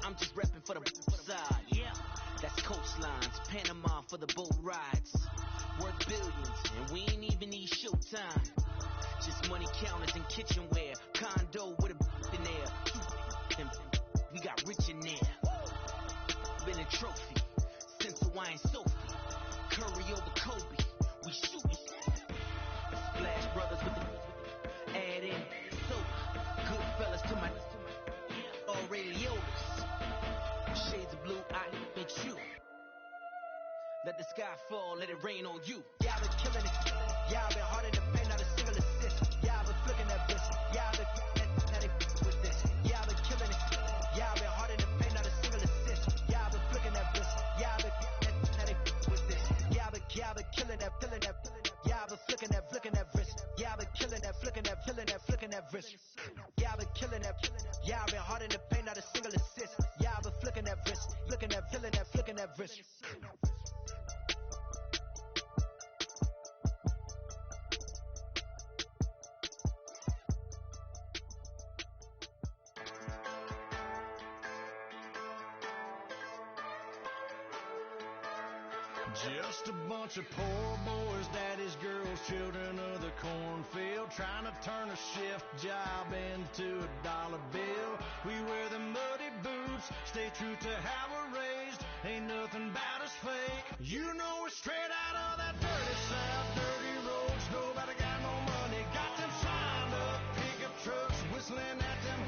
I'm just repping for the side. Yeah, that's coastlines, Panama for the boat rides. Worth billions, and we ain't even need showtime. Just money counters and kitchenware, condo with a in there. We got rich in there. Been a trophy since Hawaiian Sophie. Curry over Kobe, we shootin'. Splash Brothers with the add in soda. Good fellas to my already Leotas. Shades of blue, I make you. Let the sky fall, let it rain on you. Y'all been killing it. Y'all been hard in the paint, not a single assist. Y'all been flicking that bitch. Y'all been now they with this. Y'all been killing it. Y'all been hard in the paint, not a single assist. Y'all been flicking that bitch. Y'all been now they with this. Y'all been killing that, killing that. Y'all been flicking that wrist. Y'all been killing that, flicking that, killing that, flicking that wrist. Y'all been killing that. Y'all been hard in the paint, not a single assist. Y'all been flicking that wrist, flicking that, killing that, flicking that wrist. Just a bunch of poor boys, daddies, girls, children of the cornfield, trying to turn a shift job into a dollar bill. We wear the muddy boots, stay true to how we're raised. Ain't nothing about us fake. You know we're straight out of that dirty south, dirty roads. Nobody got no money, got them signed up pickup trucks, whistling at them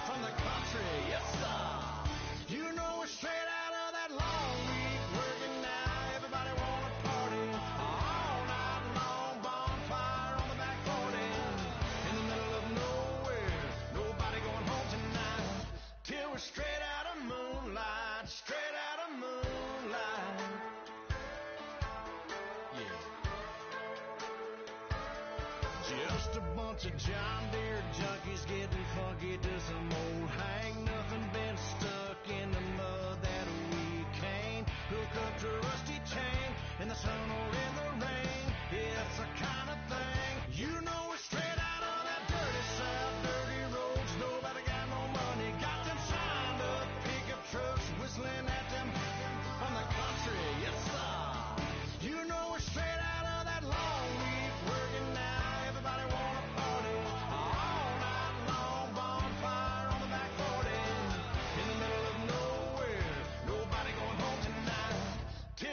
from the country. Yes, sir. You know we're straight out of that long week working now. Everybody wanna party all night long, bonfire on the back 40, in the middle of nowhere, nobody going home tonight, till we're straight out of moonlight, straight out of moonlight. Yeah. Just a bunch of John Deere junkies getting funky to some old hang, nothing been stuck in the mud that we can't hook up to rusty chain in the sun or in the rain. It's the kind of thing, you know we're straight out of that dirty south, dirty roads. Nobody got no money, got them signed up pickup trucks, whistling at them from the country. Yes, sir. You know we're straight out of that long week working now. Everybody wanna party all night long, bonfire on the back 40, in the middle of nowhere, nobody going home tonight, till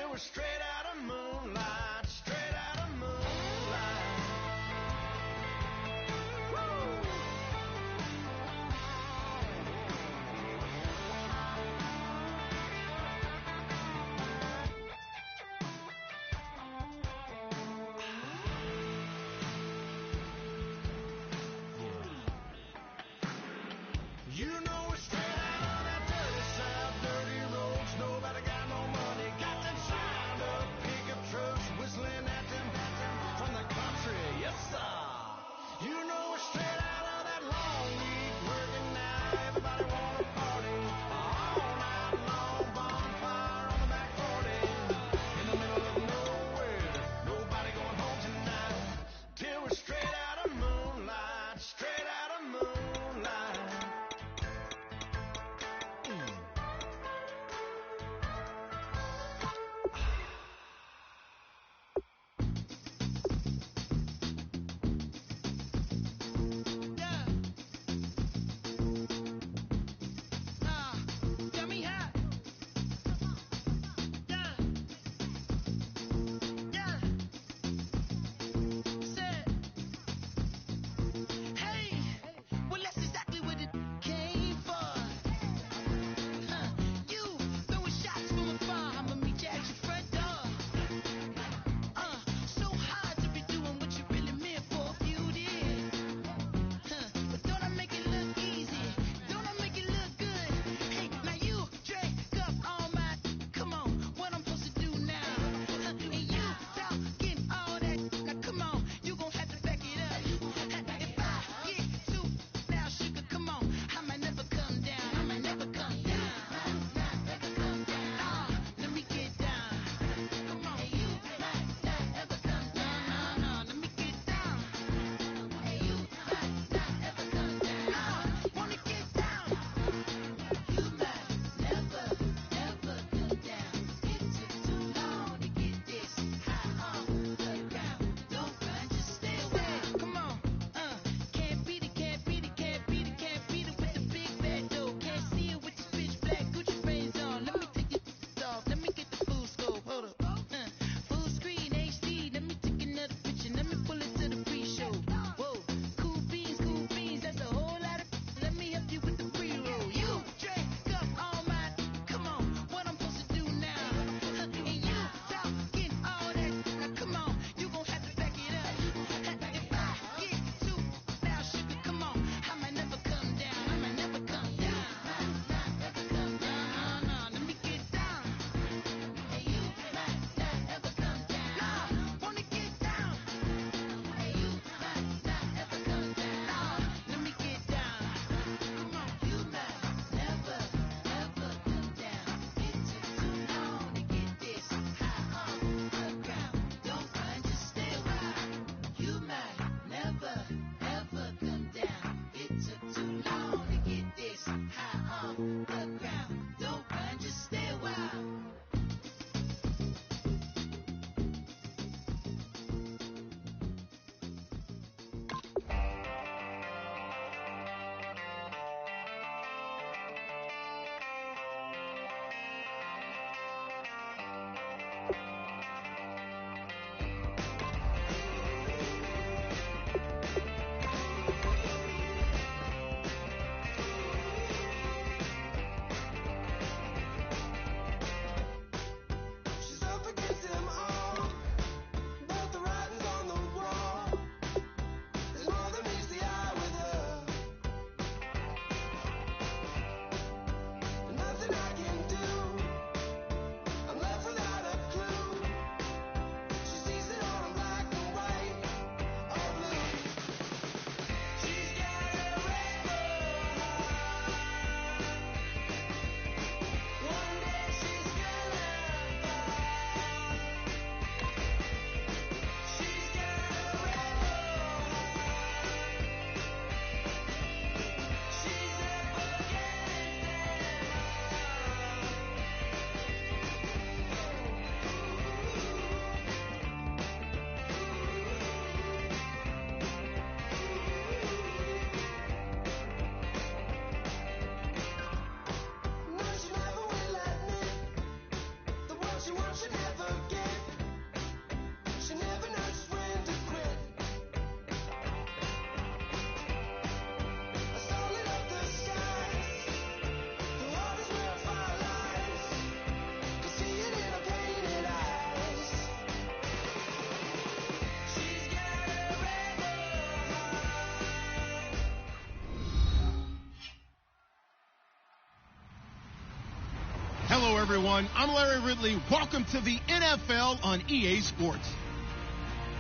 everyone. I'm Larry Ridley. Welcome to the NFL on EA Sports.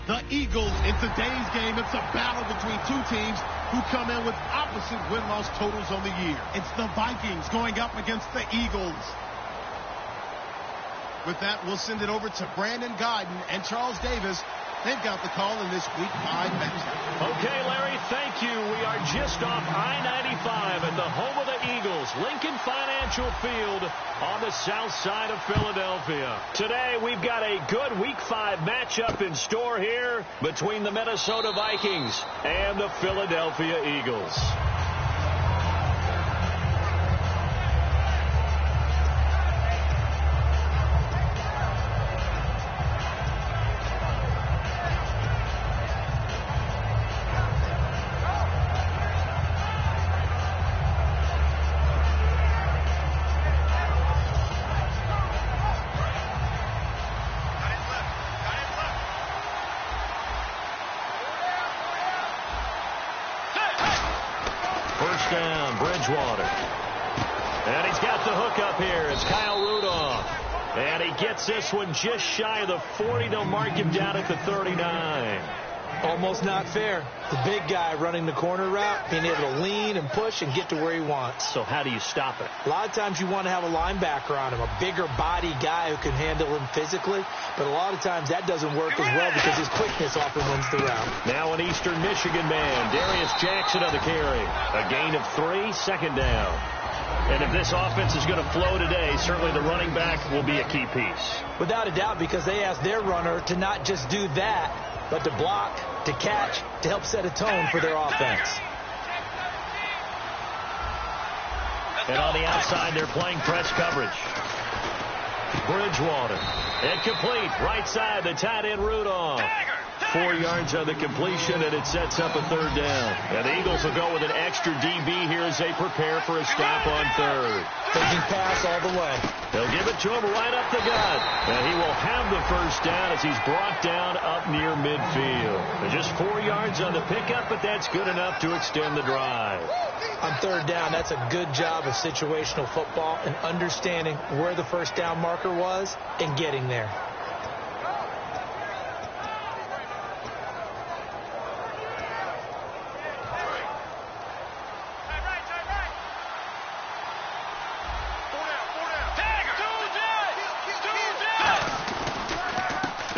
The Eagles, in today's game, it's a battle between two teams who come in with opposite win-loss totals on the year. It's the Vikings going up against the Eagles. With that, we'll send it over to Brandon Godden and Charles Davis. They've got the call in this Week 5 matchup. Okay, Larry, thank you. We are just off I-95 at the home of the Eagles, Lincoln Financial Field on the south side of Philadelphia. Today, we've got a good Week 5 matchup in store here between the Minnesota Vikings and the Philadelphia Eagles. First down, Bridgewater. And he's got the hook up here. It's Kyle Rudolph. And he gets this one just shy of the 40. They'll mark him down at the 39. Almost not fair. The big guy running the corner route, being able to lean and push and get to where he wants. So how do you stop it? A lot of times you want to have a linebacker on him, a bigger body guy who can handle him physically. But a lot of times that doesn't work as well because his quickness often wins the route. Now an Eastern Michigan man, Darius Jackson on the carry. A gain of 3, second down. And if this offense is going to flow today, certainly the running back will be a key piece. Without a doubt, because they asked their runner to not just do that, but to block, to catch, to help set a tone for their offense. And on the outside, they're playing press coverage. Bridgewater. Incomplete. Right side, the tight end Rudolph. 4 yards on the completion, and it sets up a third down. And the Eagles will go with an extra DB here as they prepare for a stop on third. Taking pass all the way. They'll give it to him right up the gut. And he will have the first down as he's brought down up near midfield. Just 4 yards on the pickup, but that's good enough to extend the drive. On third down, that's a good job of situational football and understanding where the first down marker was and getting there.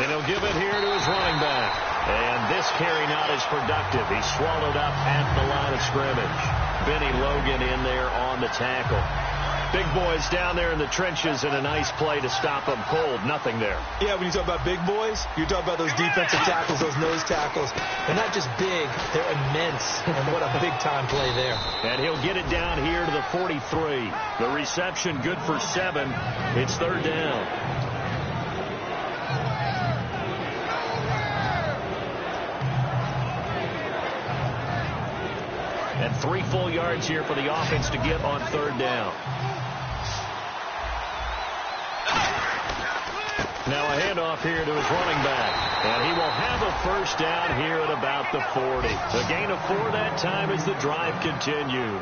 And he'll give it here to his running back. And this carry not as productive. He's swallowed up at the line of scrimmage. Benny Logan in there on the tackle. Big boys down there in the trenches, and a nice play to stop them cold. Nothing there. Yeah, when you talk about big boys, you're talking about those defensive tackles, those nose tackles. They're not just big, they're immense. And what a big-time play there. And he'll get it down here to the 43. The reception good for 7. It's third down. And 3 full yards here for the offense to get on third down. Now a handoff here to his running back. And he will have a first down here at about the 40. A gain of 4 that time as the drive continues.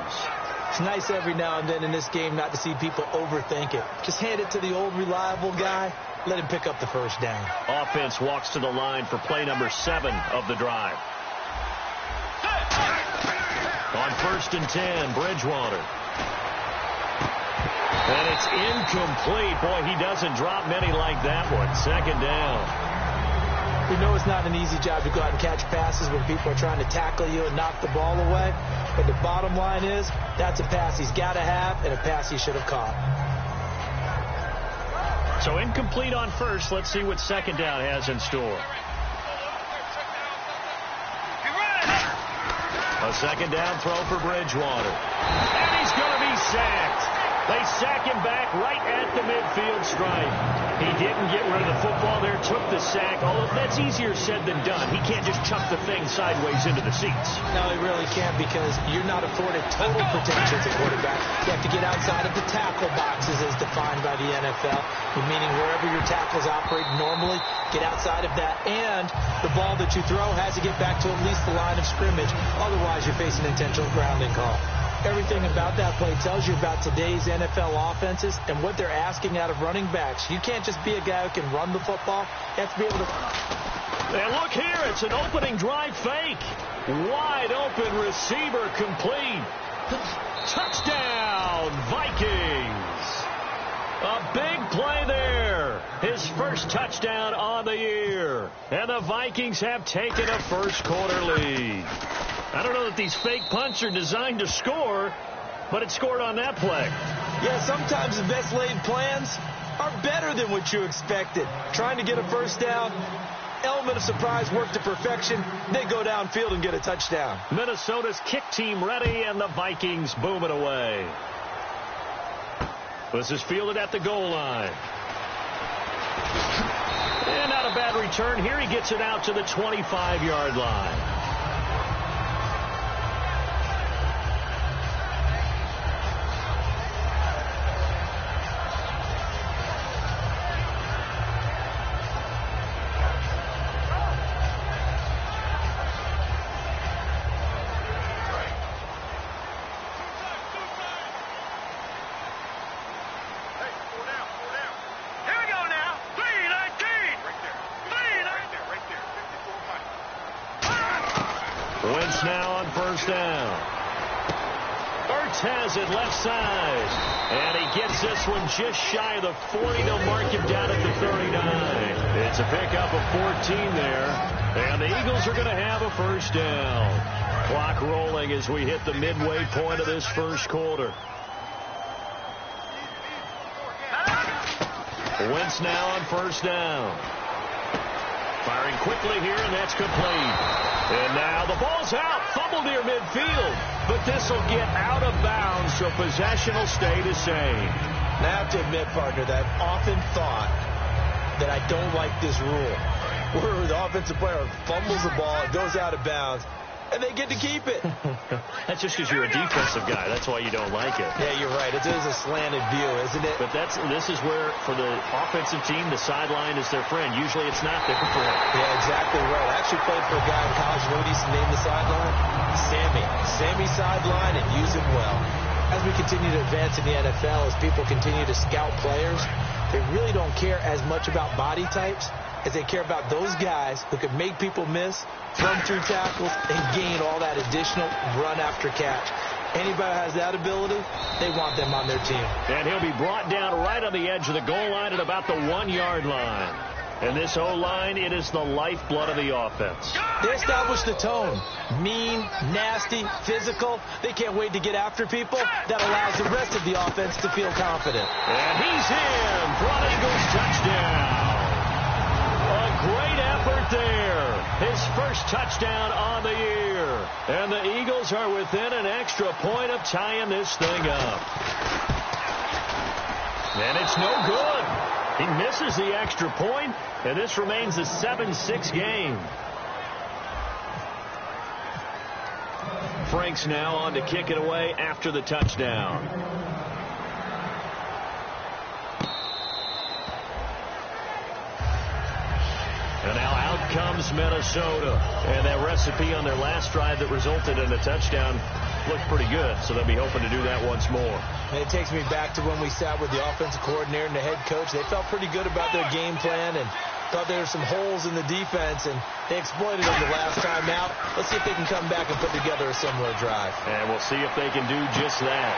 It's nice every now and then in this game not to see people overthink it. Just hand it to the old reliable guy. Let him pick up the first down. Offense walks to the line for play number 7 of the drive. On 1st and 10, Bridgewater. And it's incomplete. Boy, he doesn't drop many like that one. Second down. We know it's not an easy job to go out and catch passes when people are trying to tackle you and knock the ball away. But the bottom line is, that's a pass he's got to have and a pass he should have caught. So incomplete on 1st. Let's see what second down has in store. A second down throw for Bridgewater. And he's going to be sacked. They sack him back right at the midfield stripe. He didn't get rid of the football there, took the sack. Although that's easier said than done. He can't just chuck the thing sideways into the seats. No, he really can't because you're not afforded total protection as a quarterback. You have to get outside of the tackle boxes as defined by the NFL, meaning wherever your tackles operate normally, get outside of that. And the ball that you throw has to get back to at least the line of scrimmage. Otherwise, you're facing an intentional grounding call. Everything about that play tells you about today's NFL offenses and what they're asking out of running backs. You can't just be a guy who can run the football. You have to be able to... And look here, it's an opening drive fake. Wide open receiver complete. Touchdown, Vikings. A big play there. His first touchdown on the year. And the Vikings have taken a first quarter lead. I don't know that these fake punts are designed to score, but it scored on that play. Yeah, sometimes the best laid plans are better than what you expected. Trying to get a first down, element of surprise work to perfection. They go downfield and get a touchdown. Minnesota's kick team ready, and the Vikings boom it away. This is fielded at the goal line. And not a bad return here. He gets it out to the 25-yard line. Wentz now on first down. Ertz has it left side. And he gets this one just shy of the 40. They'll mark him down at the 39. It's a pickup of 14 there. And the Eagles are going to have a first down. Clock rolling as we hit the midway point of this first quarter. Wentz now on first down. Firing quickly here, and that's complete. And now the ball's out. Fumble near midfield. But this will get out of bounds, so possession will stay the same. Now, I have to admit, partner, that I've often thought that I don't like this rule, where the offensive player fumbles the ball, it goes out of bounds, and they get to keep it. That's just because you're a defensive guy. That's why you don't like it. Yeah, you're right. It is a slanted view, isn't it? But this is where, for the offensive team, the sideline is their friend. Usually it's not their friend. Yeah, exactly right. I actually played for a guy in college. You know what he used to name the sideline? Sammy. Sammy sideline, and use him well. As we continue to advance in the NFL, as people continue to scout players, they really don't care as much about body types as they care about those guys who can make people miss, run through tackles, and gain all that additional run after catch. Anybody who has that ability, they want them on their team. And he'll be brought down right on the edge of the goal line at about the 1-yard line. And this O-line, it is the lifeblood of the offense. They establish the tone. Mean, nasty, physical. They can't wait to get after people. That allows the rest of the offense to feel confident. And he's in for an Eagles touchdown. A great effort there. His first touchdown on the year. And the Eagles are within an extra point of tying this thing up. And it's no good. He misses the extra point, and this remains a 7-6 game. Frank's now on to kick it away after the touchdown. And now out comes Minnesota. And that recipe on their last drive that resulted in a touchdown looked pretty good, so they'll be hoping to do that once more. And it takes me back to when we sat with the offensive coordinator and the head coach. They felt pretty good about their game plan and thought there were some holes in the defense, and they exploited them the last time out. Let's see if they can come back and put together a similar drive. And we'll see if they can do just that.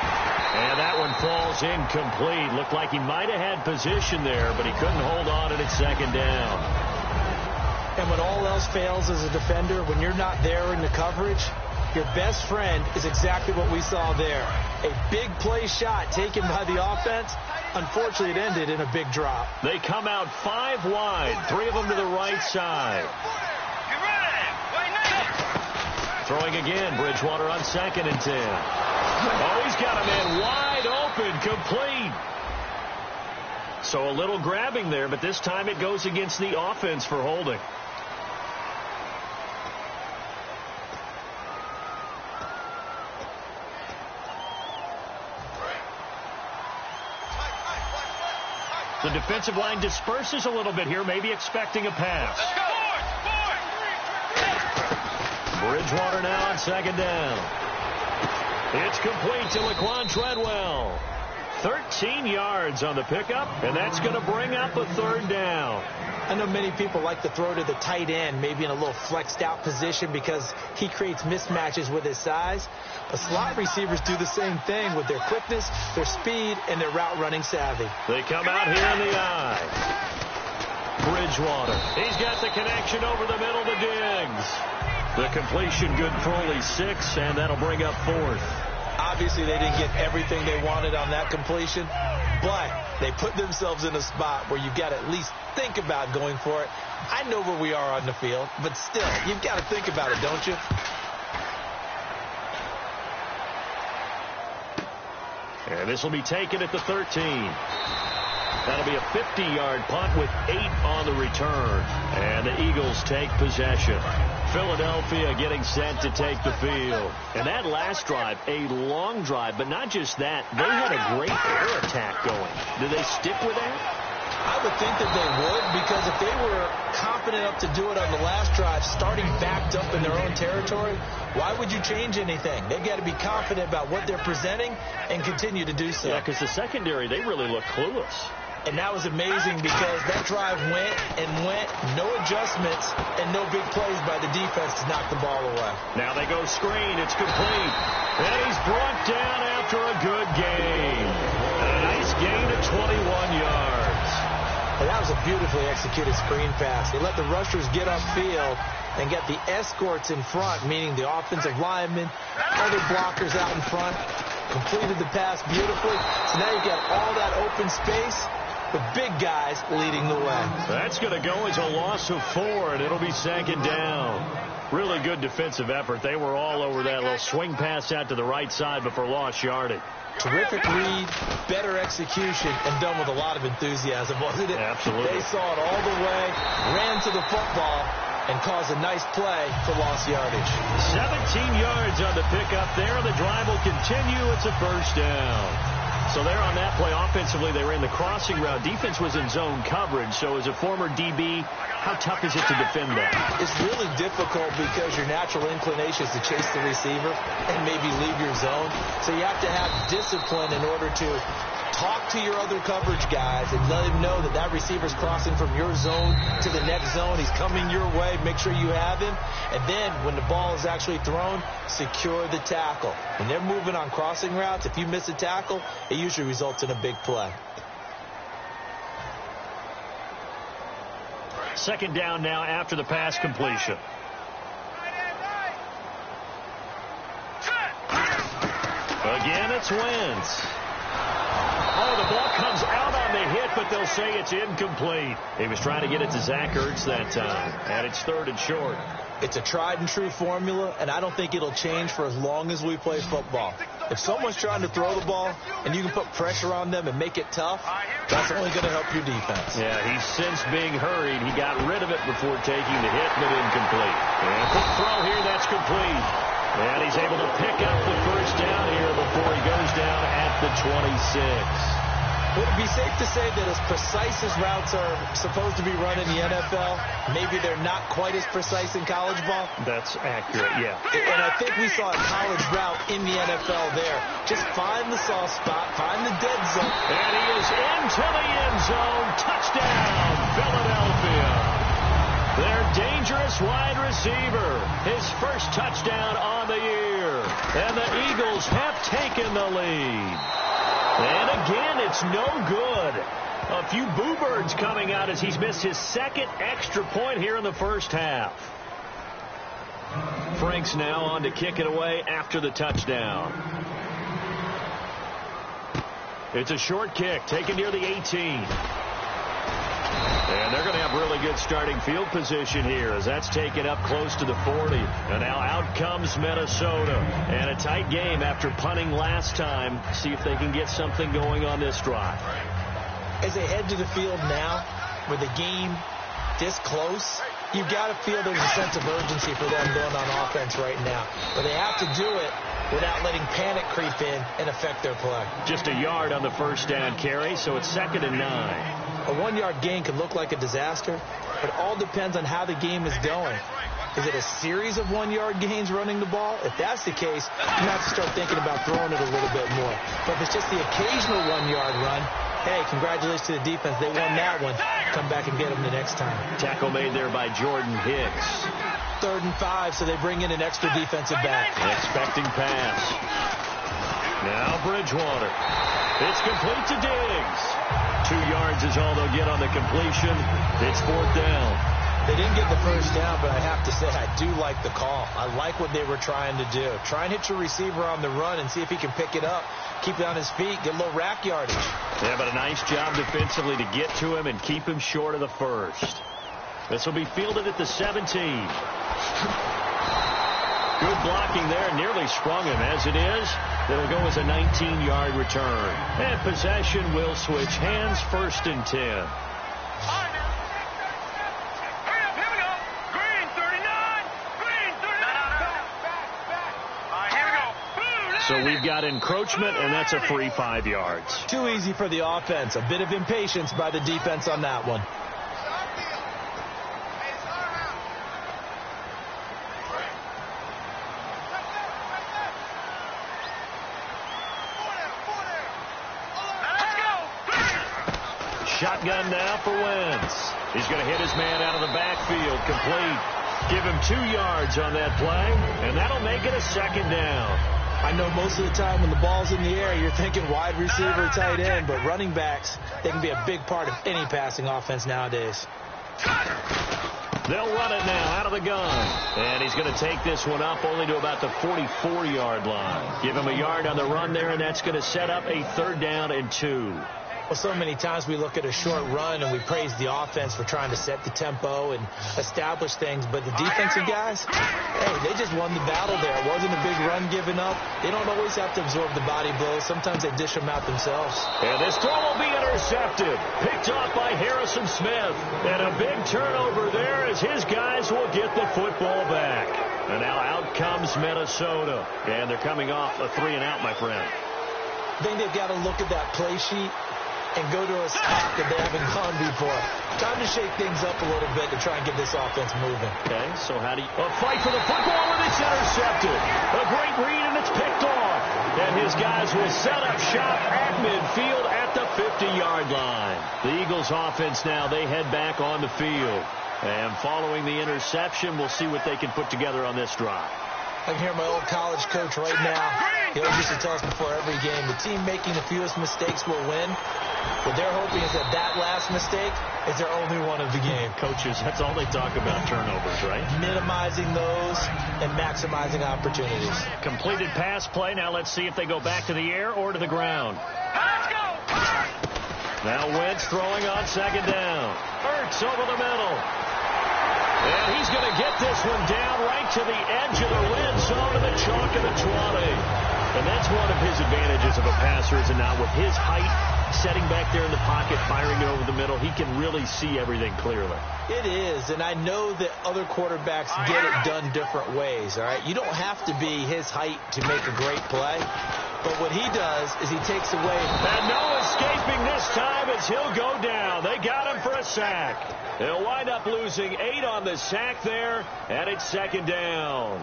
And that one falls incomplete. Looked like he might have had position there, but he couldn't hold on at second down. And when all else fails as a defender, when you're not there in the coverage, your best friend is exactly what we saw there. A big play shot taken by the offense. Unfortunately, it ended in a big drop. They come out 5 wide, 3 of them to the right side. Throwing again, Bridgewater on 2nd and 10. Oh, he's got a man wide open, complete. So a little grabbing there, but this time it goes against the offense for holding. The defensive line disperses a little bit here, maybe expecting a pass. Bridgewater now on 2nd down. It's complete to Laquan Treadwell. 13 yards on the pickup, and that's going to bring up a third down. I know many people like to throw to the tight end, maybe in a little flexed out position because he creates mismatches with his size. But slot receivers do the same thing with their quickness, their speed, and their route running savvy. They come out here in the eye. Bridgewater. He's got the connection over the middle to Diggs. The completion good for only 6, and that'll bring up 4th. Obviously, they didn't get everything they wanted on that completion, but they put themselves in a spot where you've got to at least think about going for it. I know where we are on the field, but still, you've got to think about it, don't you? And this will be taken at the 13. That'll be a 50-yard punt with 8 on the return. And the Eagles take possession. Philadelphia getting set to take the field. And that last drive, a long drive, but not just that. They had a great air attack going. Do they stick with that? I would think that they would, because if they were confident enough to do it on the last drive, starting backed up in their own territory, why would you change anything? They've got to be confident about what they're presenting and continue to do so. Yeah, because the secondary, they really look clueless. And that was amazing because that drive went and went, no adjustments, and no big plays by the defense to knock the ball away. Now they go screen. It's complete. And he's brought down after a good gain. A nice gain of 21 yards. And that was a beautifully executed screen pass. They let the rushers get upfield and get the escorts in front, meaning the offensive linemen, other blockers out in front, completed the pass beautifully. So now you've got all that open space with big guys leading the way. That's going to go as a loss of 4, and it'll be 2nd down. Really good defensive effort. They were all over that little swing pass out to the right side, but for lost yardage. Terrific read, better execution, and done with a lot of enthusiasm, wasn't it? Absolutely. They saw it all the way, ran to the football, and caused a nice play for lost yardage. 17 yards on the pickup there, and the drive will continue. It's a first down. So there on that play, offensively, they ran the crossing route. Defense was in zone coverage. So as a former DB, how tough is it to defend that? It's really difficult because your natural inclination is to chase the receiver and maybe leave your zone. So you have to have discipline in order to talk to your other coverage guys and let him know that that receiver's crossing from your zone to the next zone. He's coming your way. Make sure you have him. And then when the ball is actually thrown, secure the tackle. When they're moving on crossing routes, if you miss a tackle, it usually results in a big play. 2nd down now after the pass completion. Again, it's Wentz. Oh, the ball comes out on the hit, but they'll say it's incomplete. He was trying to get it to Zach Ertz that time, and it's 3rd and short. It's a tried-and-true formula, and I don't think it'll change for as long as we play football. If someone's trying to throw the ball and you can put pressure on them and make it tough, that's only going to help your defense. Yeah, he's since being hurried. He got rid of it before taking the hit, but incomplete. And quick throw here, that's complete. And he's able to pick up the first down here before he goes down at the 26. Would it be safe to say that as precise as routes are supposed to be run in the NFL, maybe they're not quite as precise in college ball? That's accurate, yeah. And I think we saw a college route in the NFL there. Just find the soft spot, find the dead zone. And he is into the end zone. Touchdown, Philadelphia. Their dangerous wide receiver. His first touchdown on the year. And the Eagles have taken the lead. And again, it's no good. A few boo birds coming out as he's missed his 2nd extra point here in the first half. Frank's now on to kick it away after the touchdown. It's a short kick taken near the 18. And they're going to have really good starting field position here as that's taken up close to the 40. And now out comes Minnesota. And a tight game after punting last time. See if they can get something going on this drive. As they head to the field now, with the game this close, you've got to feel there's a sense of urgency for them going on offense right now. But they have to do it without letting panic creep in and affect their play. Just a yard on the first down carry, so it's 2nd and 9. A 1-yard gain could look like a disaster, but it all depends on how the game is going. Is it a series of 1-yard gains running the ball? If that's the case, you have to start thinking about throwing it a little bit more. But if it's just the occasional 1-yard run, hey, congratulations to the defense. They won that one. Come back and get them the next time. Tackle made there by Jordan Hicks. 3rd and 5, so they bring in an extra defensive back. Expecting pass. Now Bridgewater. It's complete to Diggs. 2 yards is all they'll get on the completion. It's 4th down. They didn't get the first down, but I have to say I do like the call. I like what they were trying to do. Try and hit your receiver on the run and see if he can pick it up. Keep it on his feet. Get a little rack yardage. Yeah, but a nice job defensively to get to him and keep him short of the first. This will be fielded at the 17. Good blocking there. Nearly sprung him. As it is, it'll go as a 19-yard return. And possession will switch hands. 1st and 10. So we've got encroachment, and that's a free 5 yards. Too easy for the offense. A bit of impatience by the defense on that one. Shotgun now for Wentz. He's going to hit his man out of the backfield. Complete. Give him 2 yards on that play, and that'll make it a 2nd down. I know most of the time when the ball's in the air, you're thinking wide receiver, tight end, but running backs, they can be a big part of any passing offense nowadays. They'll run it now out of the gun. And he's going to take this one up only to about the 44-yard line. Give him a yard on the run there, and that's going to set up a 3rd down and 2. Well, so many times we look at a short run and we praise the offense for trying to set the tempo and establish things, but the defensive guys, hey, they just won the battle there. It wasn't a big run given up. They don't always have to absorb the body blows. Sometimes they dish them out themselves. And this throw will be intercepted. Picked off by Harrison Smith. And a big turnover there as his guys will get the football back. And now out comes Minnesota. And they're coming off a 3-and-out, my friend. I think they've got to look at that play sheet and go to a spot that they haven't gone before. Time to shake things up a little bit to try and get this offense moving. Okay, so how do you... A fight for the football, and it's intercepted. A great read, and it's picked off. And his guys will set up shop at midfield at the 50-yard line. The Eagles offense now, they head back on the field. And following the interception, we'll see what they can put together on this drive. I can hear my old college coach right now. He always used to tell us before every game, the team making the fewest mistakes will win. What they're hoping is that last mistake is their only one of the game. Coaches, that's all they talk about, turnovers, right? Minimizing those and maximizing opportunities. Completed pass play. Now let's see if they go back to the air or to the ground. Now Wentz throwing on 2nd down. Ertz over the middle. And he's going to get this one down right to the edge of the red zone to the chalk of the 20. And that's one of his advantages of a passer, is now with his height, setting back there in the pocket, firing it over the middle, he can really see everything clearly. It is, and I know that other quarterbacks get it done different ways, all right? You don't have to be his height to make a great play. But what he does is he takes away. And no escaping this time as he'll go down. They got him for a sack. They'll wind up losing 8 on the sack there, and it's 2nd down.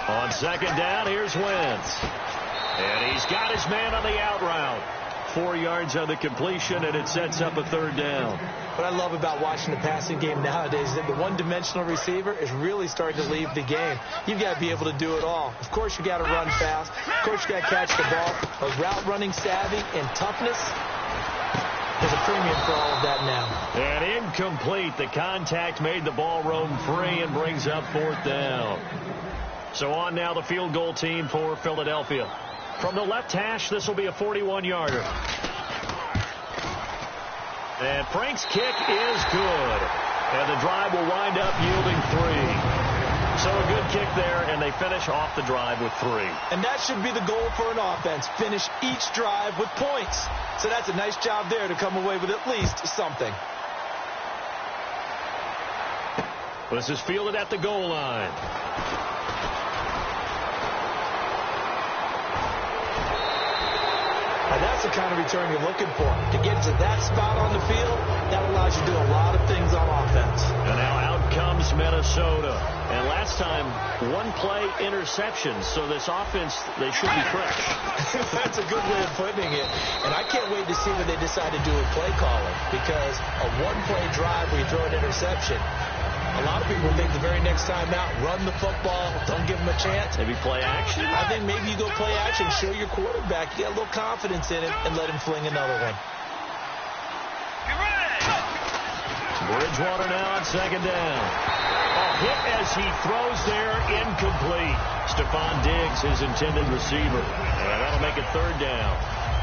On 2nd down, here's Wentz. And he's got his man on the out route. 4 yards on the completion, and it sets up a 3rd down. What I love about watching the passing game nowadays is that the one-dimensional receiver is really starting to leave the game. You've got to be able to do it all. Of course, you got to run fast. Of course, you got to catch the ball. But route running savvy and toughness, there's a premium for all of that now. And incomplete. The contact made the ball roam free and brings up 4th down. So on now the field goal team for Philadelphia. From the left hash, this will be a 41-yarder. And Frank's kick is good. And the drive will wind up yielding 3. So a good kick there, and they finish off the drive with 3. And that should be the goal for an offense. Finish each drive with points. So that's a nice job there to come away with at least something. This is fielded at the goal line. That's the kind of return you're looking for. To get to that spot on the field, that allows you to do a lot of things on offense. And now out comes Minnesota. And last time, one-play interceptions. So this offense, they should be fresh. That's a good way of putting it. And I can't wait to see what they decide to do with play calling. Because a one-play drive where you throw an interception, a lot of people think the very next time out, run the football, don't give them a chance. Maybe play action? I think maybe you go play action, show your quarterback, you got a little confidence in it, and let him fling another one. Bridgewater now on second down. A hit as he throws there, incomplete. Stephon Diggs, his intended receiver. And that'll make it third down.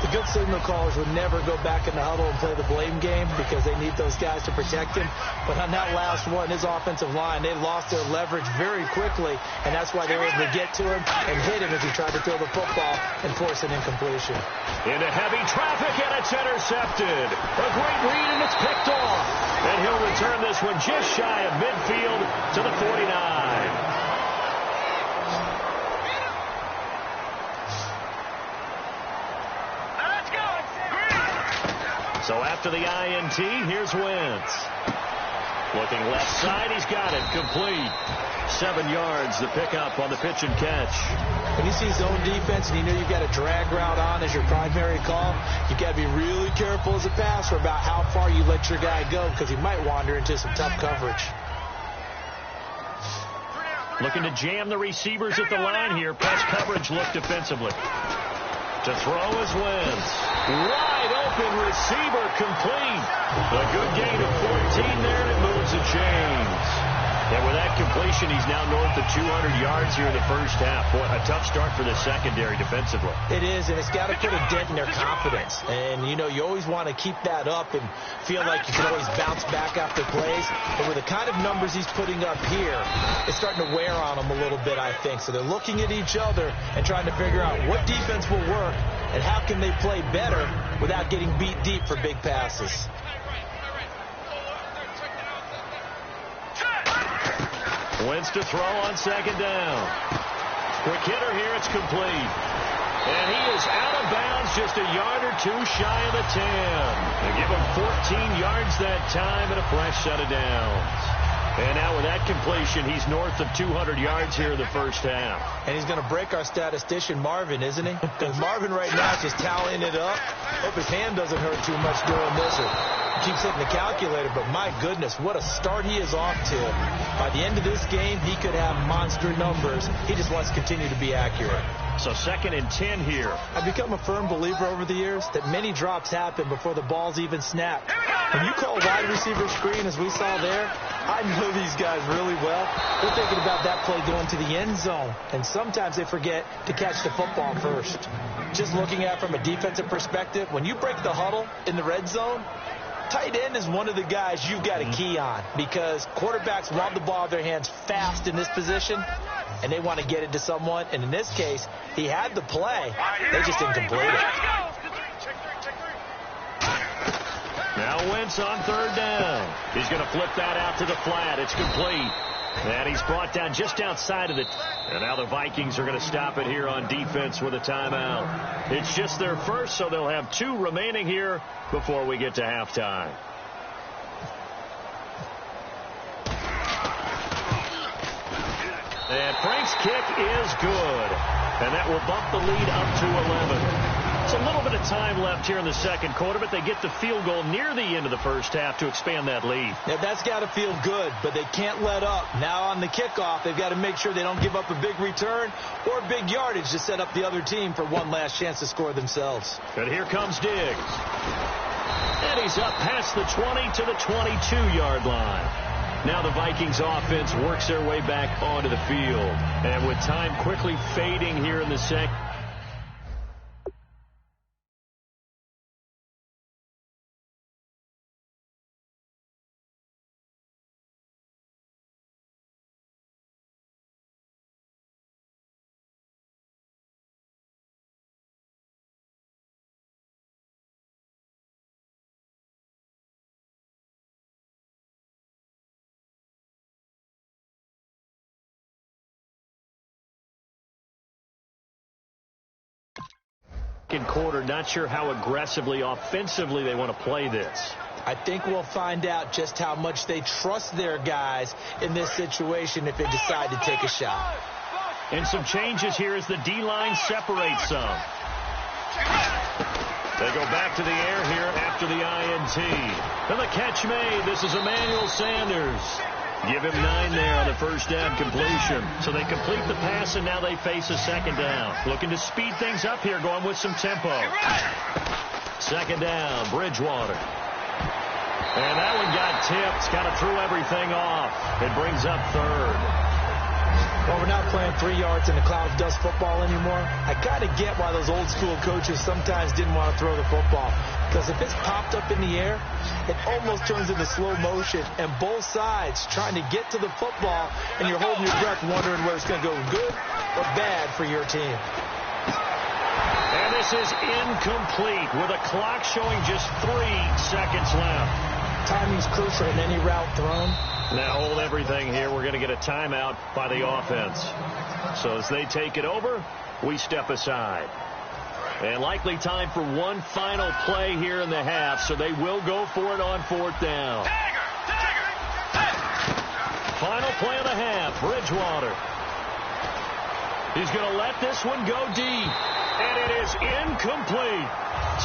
The good signal callers would never go back in the huddle and play the blame game because they need those guys to protect him. But on that last one, his offensive line, they lost their leverage very quickly, and that's why they were able to get to him and hit him as he tried to throw the football and force an incompletion. Into heavy traffic, and it's intercepted. A great read, and it's picked off. And he'll return this one just shy of midfield to the 49. So after the INT, here's Wentz. Looking left side, he's got it. Complete. 7 yards, the pickup on the pitch and catch. When you see zone defense and you know you've got a drag route on as your primary call, you've got to be really careful as a passer about how far you let your guy go because he might wander into some tough coverage. Looking to jam the receivers at the line here. Press coverage look defensively. To throw is Wentz. Wide open receiver complete. A good gain of 14 there, and it moves the chains. And with that completion, he's now north of 200 yards here in the first half. Boy, a tough start for the secondary defensively. It is, and it's got to put a dent in their confidence. And, you know, you always want to keep that up and feel like you can always bounce back after plays. But with the kind of numbers he's putting up here, it's starting to wear on them a little bit, I think. So they're looking at each other and trying to figure out what defense will work and how can they play better without getting beat deep for big passes. Wentz to throw on second down. Quick hitter here, it's complete. And he is out of bounds, just a yard or two shy of the 10. They give him 14 yards that time and a fresh set of downs. And now with that completion, he's north of 200 yards here in the first half. And he's going to break our statistician, Marvin, isn't he? Because Marvin right now is just tallying it up. Hope his hand doesn't hurt too much during this. He keeps hitting the calculator, but my goodness, what a start he is off to. By the end of this game, he could have monster numbers. He just wants to continue to be accurate. So 2nd and 10 here. I've become a firm believer over the years that many drops happen before the ball's even snapped. When you call wide receiver screen, as we saw there, I know these guys really well. They're thinking about that play going to the end zone, and sometimes they forget to catch the football first. Just looking at it from a defensive perspective, when you break the huddle in the red zone, tight end is one of the guys you've got to key on because quarterbacks want the ball in their hands fast in this position, and they want to get it to someone. And in this case, he had the play. They just didn't complete it. Now Wentz on third down. He's going to flip that out to the flat. It's complete. And he's brought down just outside of it. And now the Vikings are going to stop it here on defense with a timeout. It's just their first, so they'll have 2 remaining here before we get to halftime. And Frank's kick is good. And that will bump the lead up to 11. It's a little bit of time left here in the second quarter, but they get the field goal near the end of the first half to expand that lead. Yeah, that's got to feel good, but they can't let up. Now on the kickoff, they've got to make sure they don't give up a big return or big yardage to set up the other team for one last chance to score themselves. But here comes Diggs. And he's up past the 20 to the 22-yard line. Now the Vikings offense works their way back onto the field. And with time quickly fading here in the second, second quarter. Not sure how aggressively, offensively they want to play this. I think we'll find out just how much they trust their guys in this situation if they decide to take a shot. And some changes here as the D-line separates some. They go back to the air here after the INT. And the catch made. This is Emmanuel Sanders. Give him 9 there on the first down completion. So they complete the pass, and now they face a second down. Looking to speed things up here, going with some tempo. Second down, Bridgewater. And that one got tipped. Kind of threw everything off. It brings up third. Well, we're not playing 3 yards in a cloud of dust football anymore. I got to get why those old school coaches sometimes didn't want to throw the football. Because if it's popped up in the air, it almost turns into slow motion. And both sides trying to get to the football, and you're holding your breath wondering whether it's going to go good or bad for your team. And this is incomplete with a clock showing just 3 seconds left. Timing's crucial in any route thrown. Now hold everything here. We're going to get a timeout by the offense. So as they take it over, we step aside. And likely time for one final play here in the half, so they will go for it on 4th down. Final play of the half, Bridgewater. He's going to let this one go deep. And it is incomplete.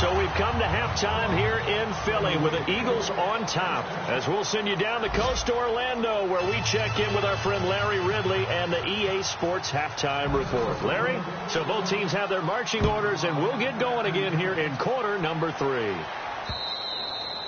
So we've come to halftime here in Philly with the Eagles on top. As we'll send you down the coast to Orlando, where we check in with our friend Larry Ridley and the EA Sports Halftime Report. Larry, so both teams have their marching orders, and we'll get going again here in quarter number 3.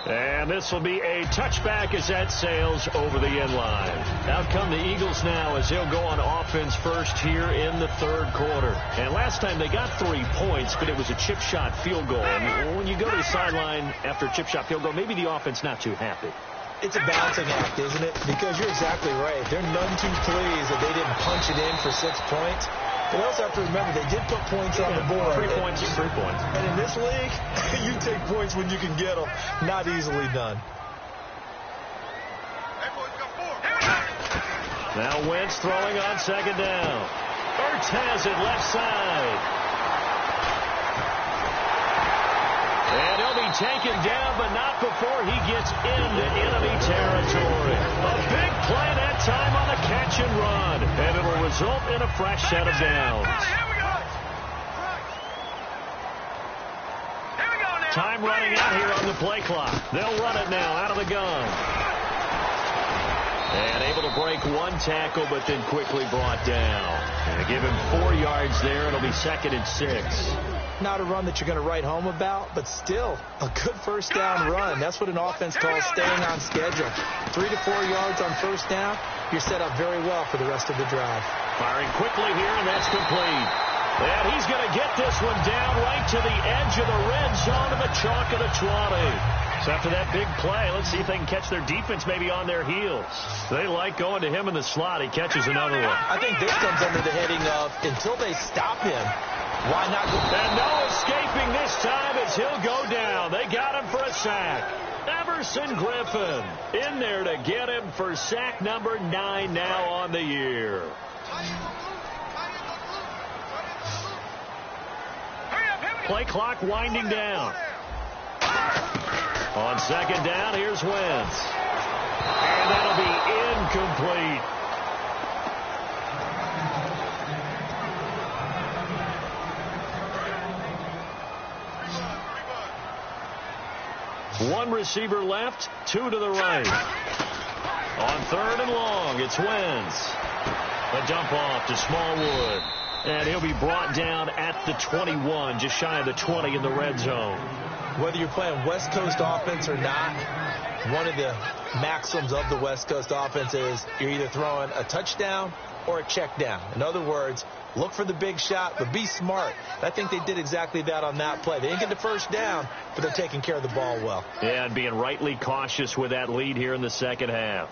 And this will be a touchback as that sails over the end line. Out come the Eagles now as they'll go on offense first here in the 3rd quarter. And last time they got 3 points, but it was a chip shot field goal. And when you go to the sideline after a chip shot field goal, maybe the offense not too happy. It's a balancing act, isn't it? Because you're exactly right. They're none too pleased that they didn't punch it in for 6 points. But you also have to remember they did put points on the board. 3 points is 3 points. And in this league, you take points when you can get them. Not easily done. Now Wentz throwing on 2nd down. Ertz has it left side. And he'll be taken down, but not before he gets into enemy territory. A big play that time on the catch and run. And it'll result in a fresh set of downs. Time running out here on the play clock. They'll run it now out of the gun. And able to break 1 tackle, but then quickly brought down. And they give him 4 yards there. It'll be 2nd and 6. Not a run that you're going to write home about, but still a good first down run. That's what an offense calls staying on schedule. 3 to 4 yards on first down, you're set up very well for the rest of the drive. Firing quickly here, and that's complete. And he's going to get this one down right to the edge of the red zone of the chalk of the 20. So after that big play, let's see if they can catch their defense maybe on their heels. They like going to him in the slot. He catches another one. I think this comes under the heading of until they stop him, why not go? And no escaping this time as he'll go down. They got him for a sack. Everson Griffin in there to get him for sack number 9 now on the year. Play clock winding down. On 2nd down, here's Wentz. And that'll be incomplete. One receiver left, 2 to the right. On 3rd and long, it's Wentz. A dump off to Smallwood. And he'll be brought down at the 21, just shy of the 20 in the red zone. Whether you're playing West Coast offense or not, one of the maxims of the West Coast offense is you're either throwing a touchdown or a check down. In other words, look for the big shot, but be smart. I think they did exactly that on that play. They didn't get the first down, but they're taking care of the ball well. Yeah, and being rightly cautious with that lead here in the second half.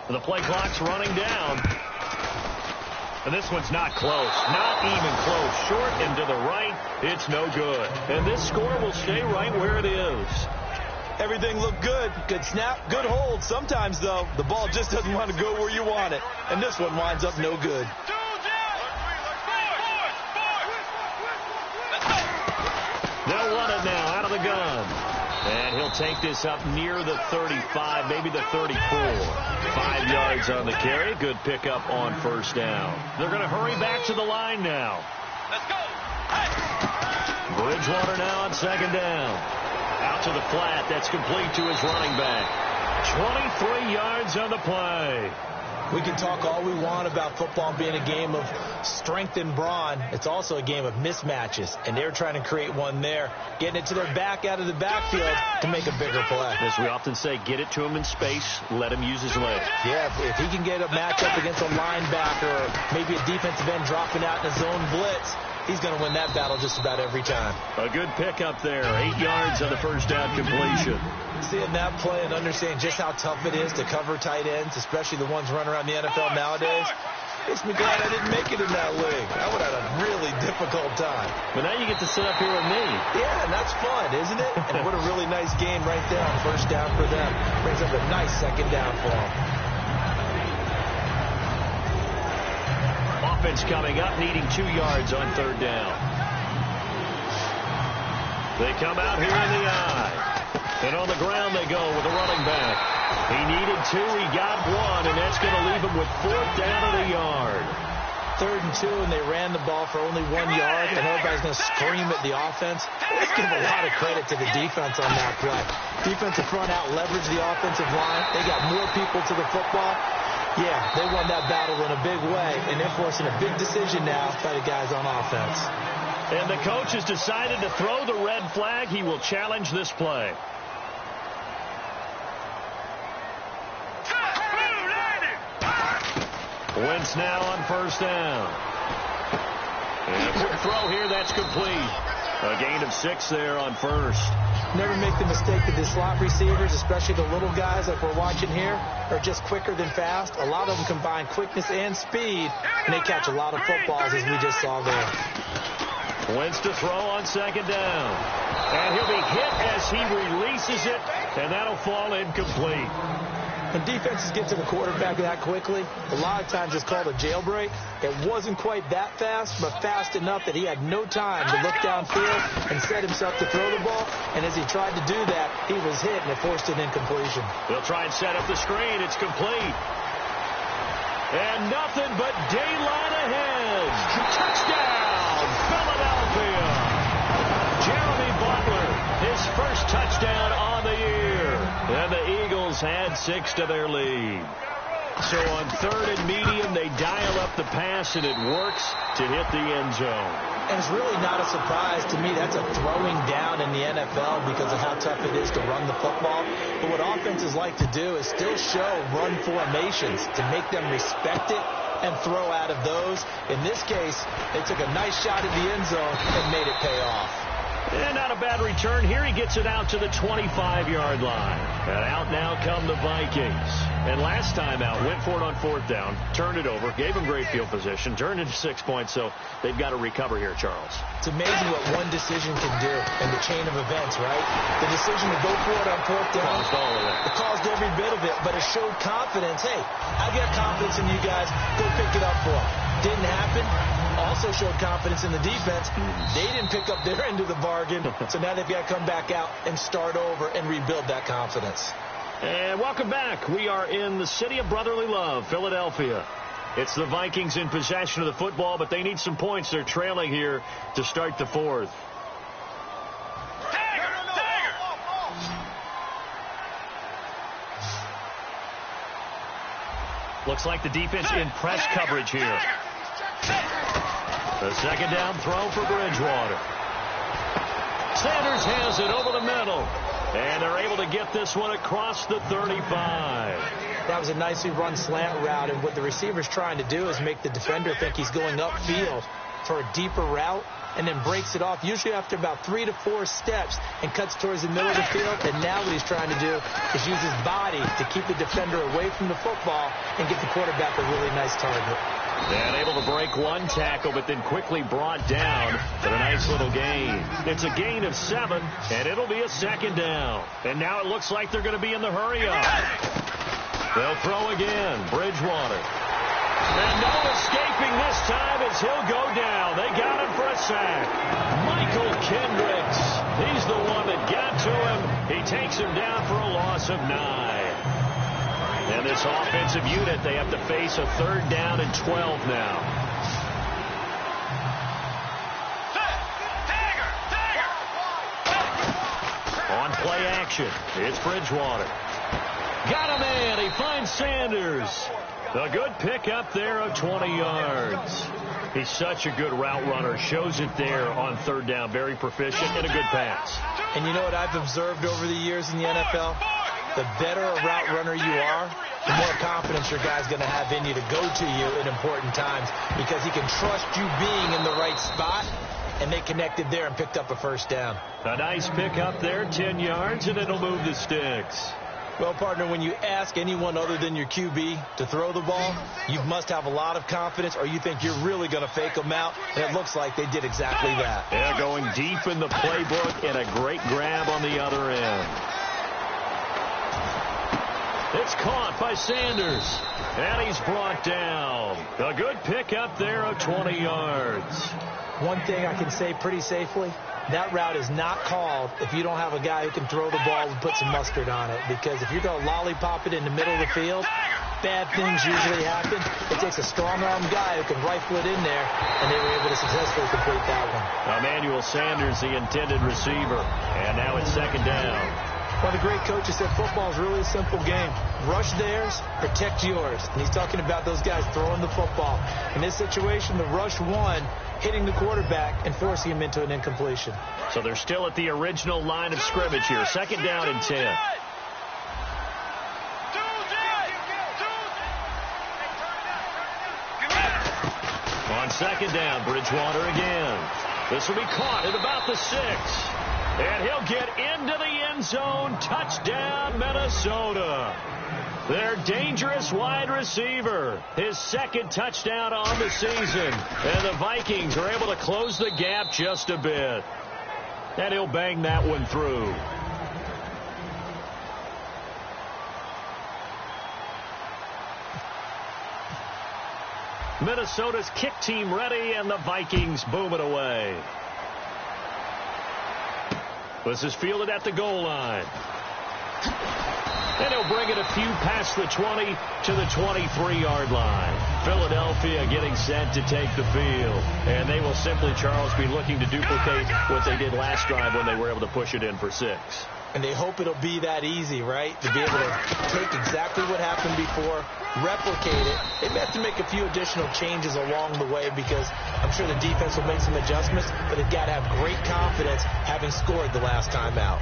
The play clock's running down. And this one's not close. Not even close. Short and to the right. It's no good. And this score will stay right where it is. Everything looked good. Good snap, good hold. Sometimes, though, the ball just doesn't want to go where you want it. And this one winds up no good. They'll run it now out of the gun. And he'll take this up near the 35, maybe the 34. 5 yards on the carry. Good pickup on first down. They're going to hurry back to the line now. Let's go. Hey. Bridgewater now on second down. Out to the flat. That's complete to his running back. 23 yards on the play. We can talk all we want about football being a game of strength and brawn. It's also a game of mismatches, and they're trying to create one there, getting it to their back out of the backfield to make a bigger play. As we often say, get it to him in space, let him use his legs. Yeah, if he can get a matchup against a linebacker or maybe a defensive end dropping out in a zone blitz, he's going to win that battle just about every time. A good pickup there. 8 yards on the first down completion. Seeing that play and understanding just how tough it is to cover tight ends, especially the ones running around the NFL nowadays, makes me glad I didn't make it in that league. I would have had a really difficult time. But now you get to sit up here with me. Yeah, and that's fun, isn't it? And what a really nice game right there on first down for them. Brings up a nice second down for them. Offense coming up, needing 2 yards on third down. They come out here in the eye. And on the ground they go with a running back. He needed 2, he got 1, and that's going to leave him with 4th down at a yard. 3rd and 2, and they ran the ball for only 1 yard, and everybody's going to scream at the offense. Let's give a lot of credit to the defense on that play. Defensive front out leveraged the offensive line. They got more people to the football. Yeah, they won that battle in a big way, and they're forcing a big decision now by the guys on offense. And the coach has decided to throw the red flag. He will challenge this play. Wentz now on first down. And a quick throw here, that's complete. A gain of 6 there on first. Never make the mistake that the slot receivers, especially the little guys like we're watching here, are just quicker than fast. A lot of them combine quickness and speed, and they catch a lot of footballs, as we just saw there. Wentz to throw on second down. And he'll be hit as he releases it, and that'll fall incomplete. When defenses get to the quarterback that quickly, a lot of times it's called a jailbreak. It wasn't quite that fast, but fast enough that he had no time to look downfield and set himself to throw the ball. And as he tried to do that, he was hit, and it forced an incompletion. They'll try and set up the screen. It's complete. And nothing but daylight ahead. Touchdown, Philadelphia. Jeremy Butler, his first touchdown on the year. And the Eagles had 6 to their lead. So on 3rd and medium, they dial up the pass, and it works to hit the end zone. And it's really not a surprise to me. That's a throwing down in the NFL because of how tough it is to run the football. But what offenses like to do is still show run formations to make them respect it and throw out of those. In this case, they took a nice shot at the end zone and made it pay off. And not a bad return here. He gets it out to the 25-yard line. And out now come the Vikings. And last time out, went for it on 4th down, turned it over, gave him great field position, turned into 6 points, so they've got to recover here, Charles. It's amazing what one decision can do in the chain of events, right? The decision to go for it on 4th down, Caused all of it. It caused every bit of it, but it showed confidence. Hey, I got confidence in you guys. Go pick it up for them. Didn't happen. Also showed confidence in the defense. They didn't pick up their end of the bargain, so now they've got to come back out and start over and rebuild that confidence. And welcome back. We are in the city of brotherly love, Philadelphia. It's the Vikings in possession of the football, but they need some points. They're trailing here to start the 4th. Looks like the defense in press coverage here. The second down throw for Bridgewater. Sanders has it over the middle. And they're able to get this one across the 35. That was a nicely run slant route, and what the receiver's trying to do is make the defender think he's going upfield for a deeper route, and then breaks it off, usually after about 3 to 4 steps, and cuts towards the middle of the field. And now what he's trying to do is use his body to keep the defender away from the football and get the quarterback a really nice target. And able to break one tackle, but then quickly brought down. But a nice little gain. It's a gain of 7, and it'll be a second down. And now it looks like they're going to be in the hurry-up. They'll throw again. Bridgewater. And no escaping this time as he'll go down. They got him for a sack. Michael Kendricks. He's the one that got to him. He takes him down for a loss of 9. And this offensive unit, they have to face a 3rd down and 12 now. On play action, it's Bridgewater. Got a man. He finds Sanders. A good pick up there of 20 yards. He's such a good route runner. Shows it there on 3rd down. Very proficient and a good pass. And you know what I've observed over the years in the NFL? The better a route runner you are, the more confidence your guy's going to have in you to go to you in important times because he can trust you being in the right spot, and they connected there and picked up a 1st down. A nice pick up there, 10 yards, and it'll move the sticks. Well, partner, when you ask anyone other than your QB to throw the ball, you must have a lot of confidence or you think you're really going to fake them out, and it looks like they did exactly that. They're going deep in the playbook and a great grab on the other end. It's caught by Sanders, and he's brought down. A good pick up there of 20 yards. One thing I can say pretty safely, that route is not called if you don't have a guy who can throw the ball and put some mustard on it. Because if you're going to lollipop it in the middle of the field, bad things usually happen. It takes a strong-arm guy who can rifle it in there, and they were able to successfully complete that one. Emmanuel Sanders, the intended receiver, and now it's 2nd down. One of the great coaches said football is really a simple game. Rush theirs, protect yours. And he's talking about those guys throwing the football. In this situation, the rush won, hitting the quarterback and forcing him into an incompletion. So they're still at the original line of scrimmage here. 2nd down and 10. On 2nd down, Bridgewater again. This will be caught at about the 6. And he'll get into the end zone. Touchdown, Minnesota. Their dangerous wide receiver. His 2nd touchdown on the season. And the Vikings are able to close the gap just a bit. And he'll bang that one through. Minnesota's kick team ready, and the Vikings boom it away. This is fielded at the goal line. And he'll bring it a few past the 20 to the 23-yard line. Philadelphia getting set to take the field. And they will simply, Charles, be looking to duplicate what they did last drive when they were able to push it in for 6. And they hope it'll be that easy, right? To be able to take exactly what happened before, replicate it. They may have to make a few additional changes along the way because I'm sure the defense will make some adjustments, but they've got to have great confidence having scored the last time out.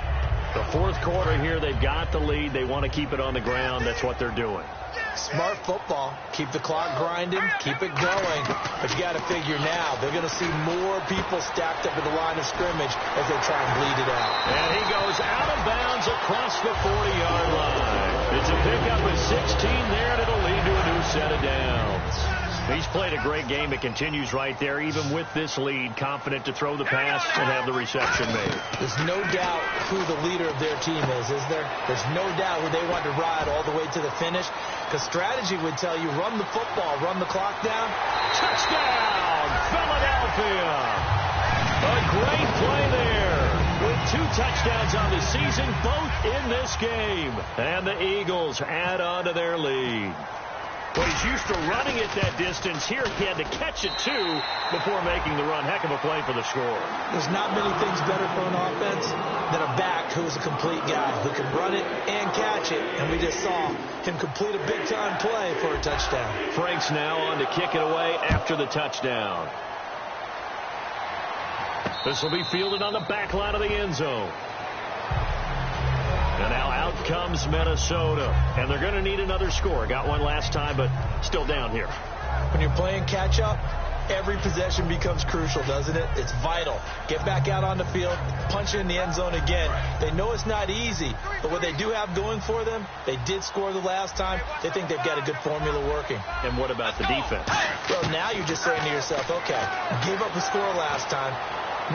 The 4th quarter here, they've got the lead. They want to keep it on the ground. That's what they're doing. Smart football. Keep the clock grinding. Keep it going. But you got to figure now, they're going to see more people stacked up at the line of scrimmage as they try and bleed it out. And he goes out of bounds across the 40-yard line. It's a pickup of 16 there, and it'll lead to a new set of downs. He's played a great game. It continues right there, even with this lead, confident to throw the pass and have the reception made. There's no doubt who the leader of their team is there? There's no doubt who they want to ride all the way to the finish. Because strategy would tell you, run the football, run the clock down. Touchdown, Philadelphia! A great play there. With 2 touchdowns on the season, both in this game. And the Eagles add on to their lead. But he's used to running it that distance. Here he had to catch it, too, before making the run. Heck of a play for the score. There's not many things better for an offense than a back who is a complete guy who can run it and catch it. And we just saw him complete a big-time play for a touchdown. Frank's now on to kick it away after the touchdown. This will be fielded on the back line of the end zone. And now out comes Minnesota. And they're going to need another score. Got one last time, but still down here. When you're playing catch-up, every possession becomes crucial, doesn't it? It's vital. Get back out on the field, punch it in the end zone again. They know it's not easy, but what they do have going for them, they did score the last time. They think they've got a good formula working. And what about the defense? Well, now you're just saying to yourself, okay, gave up a score last time.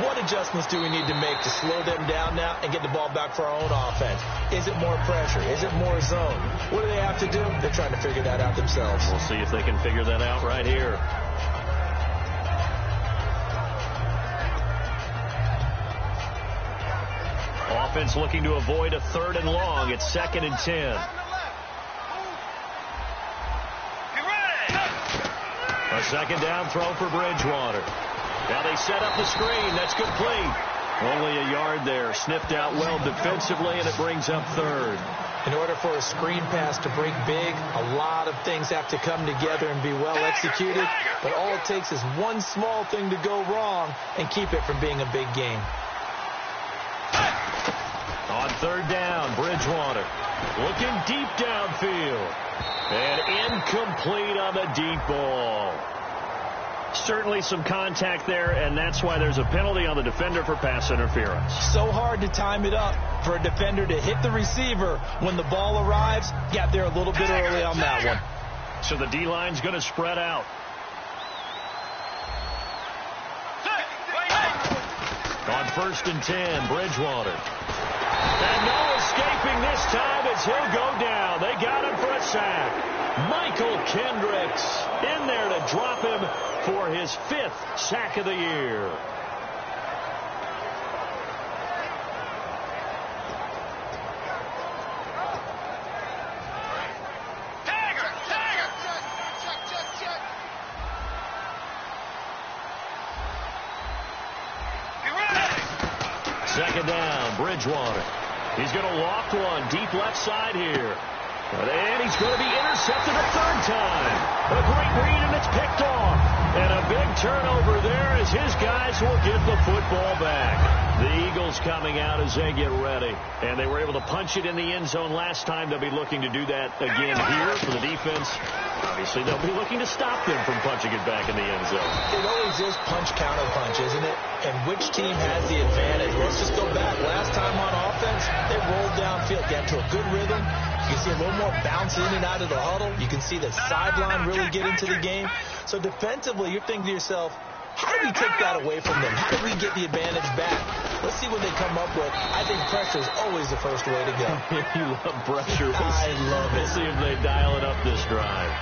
What adjustments do we need to make to slow them down now and get the ball back for our own offense? Is it more pressure? Is it more zone? What do they have to do? They're trying to figure that out themselves. We'll see if they can figure that out right here. Offense looking to avoid a 3rd and long. It's 2nd and 10. A 2nd down throw for Bridgewater. Now they set up the screen. That's complete. Only a yard there. Sniffed out well defensively, and it brings up 3rd. In order for a screen pass to break big, a lot of things have to come together and be well executed. But all it takes is one small thing to go wrong and keep it from being a big game. On 3rd down, Bridgewater looking deep downfield. And incomplete on the deep ball. Certainly some contact there, and that's why there's a penalty on the defender for pass interference. So hard to time it up for a defender to hit the receiver when the ball arrives. Got there a little bit early on that one. So the D-line's going to spread out. On 1st and 10, Bridgewater. And no escaping this time as he'll go down. They got him for a sack. Michael Kendricks in there to drop him for his 5th sack of the year. Second down, Bridgewater. He's going to loft one deep left side here. And he's going to be intercepted a 3rd time. A great read, and it's picked off. And a big turnover there as his guys will get the football back. The Eagles coming out as they get ready. And they were able to punch it in the end zone last time. They'll be looking to do that again here for the defense. Obviously, they'll be looking to stop them from punching it back in the end zone. It always is punch-counter-punch, isn't it? And which team has the advantage? Let's just go back. Last time on offense, they rolled downfield, got into a good rhythm. You can see a little more bounce in and out of the huddle. You can see the sideline really get into the game. So defensively, you're thinking to yourself, how do we take that away from them? How do we get the advantage back? Let's see what they come up with. I think pressure is always the first way to go. You love pressure. I love it. We'll see if they dial it up this drive.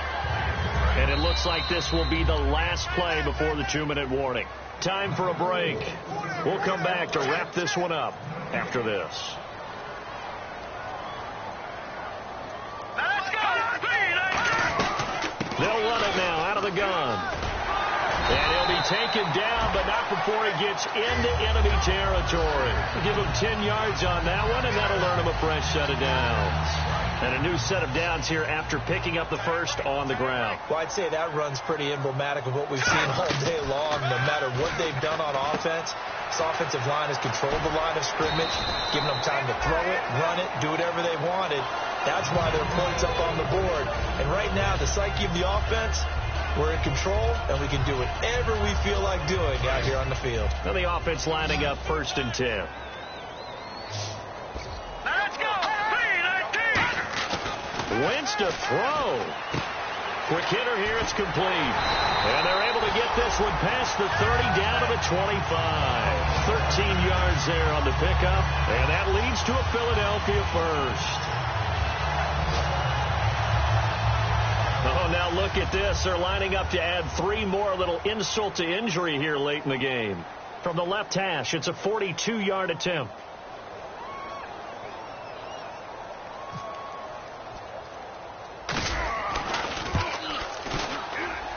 And it looks like this will be the last play before the 2-minute warning. Time for a break. We'll come back to wrap this one up after this. They'll run it now out of the gun. And he'll be taken down, but not before he gets into enemy territory. We'll give him 10 yards on that one, and that'll earn him a fresh set of downs. And a new set of downs here after picking up the first on the ground. Well, I'd say that run's pretty emblematic of what we've seen all day long. No matter what they've done on offense, this offensive line has controlled the line of scrimmage, given them time to throw it, run it, do whatever they wanted. That's why their points up on the board. And right now, the psyche of the offense, we're in control, and we can do whatever we feel like doing out here on the field. And the offense lining up 1st and 10. Let's go! Wentz to throw. Quick hitter here. It's complete. And they're able to get this one past the 30 down to the 25. 13 yards there on the pickup. And that leads to a Philadelphia first. Oh, now look at this. They're lining up to add 3 more. A little insult to injury here late in the game. From the left hash, it's a 42-yard attempt.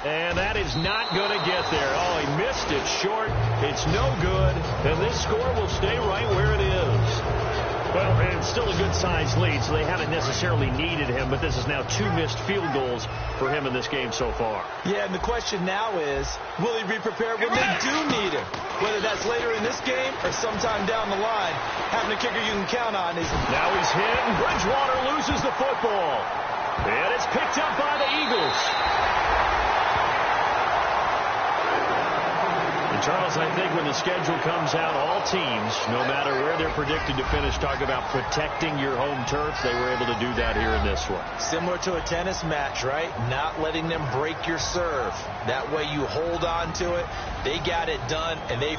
And that is not going to get there. Oh, he missed it short. It's no good. And this score will stay right where it is. Well, it's still a good-sized lead, so they haven't necessarily needed him, but this is now 2 missed field goals for him in this game so far. Yeah, and the question now is, will he be prepared when they do need him? Whether that's later in this game or sometime down the line, having a kicker you can count on is... Now he's hit, and Bridgewater loses the football. And it's picked up by the Eagles. Charles, I think when the schedule comes out, all teams, no matter where they're predicted to finish, talk about protecting your home turf. They were able to do that here in this one. Similar to a tennis match, right? Not letting them break your serve. That way you hold on to it. They got it done, and they